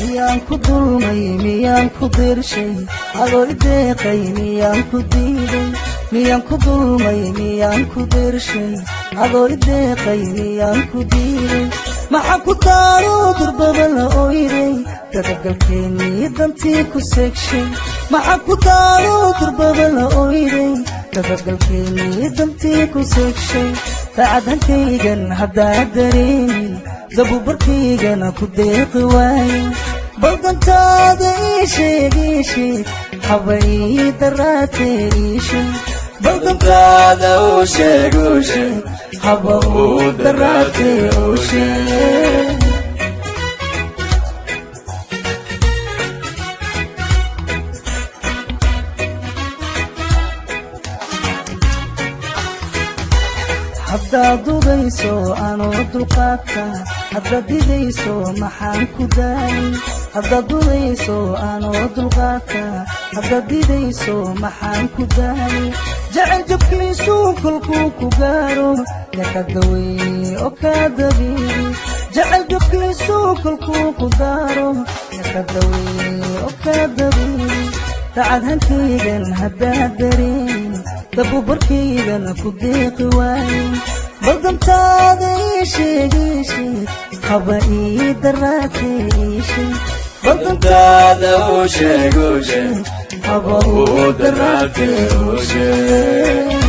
miyaan ku dulmay miyaan ku dirshay adoo ideeqay miyaan ku diiday miyaan ku dulmay miyaan ku dirshay adoo ideeqay miyaan ku diiday maxaa ku daaro durbaba la oyday dadabgalkeennii dantii ku seegshay maxaa ku daaro durbaba la oyday dadabgalkeennii dantii ku seegshay daacadhankaygan haddaad dareemin dabubarkaygana ku deeqi waaye baldantaada ii sheeg haba ii daraatee ii sheeg baldantaada uu sheeg haba uu daraatee uu sheeg haddaad dudayso anoo dulqaadka haddaad didayso maxaan ku daayay haddaad dudayso anoo dulqaadka haddaad didayso maxaan ku daayay jacayl jabkiisu kolkuu ku gaaro yaa ka daweeye oo kaa dabiiri jacayl jabkiisu kolkuu ku gaaro yaa ka daweeye oo kaa dabiiri daacadhankaygan haddaad dareemin dabubarkaygana ku deeqi waaye baldantaada ii sheeg haba ii daraatee ii sheeg baldantaada uu sheeg haba uu daraatee uu sheeg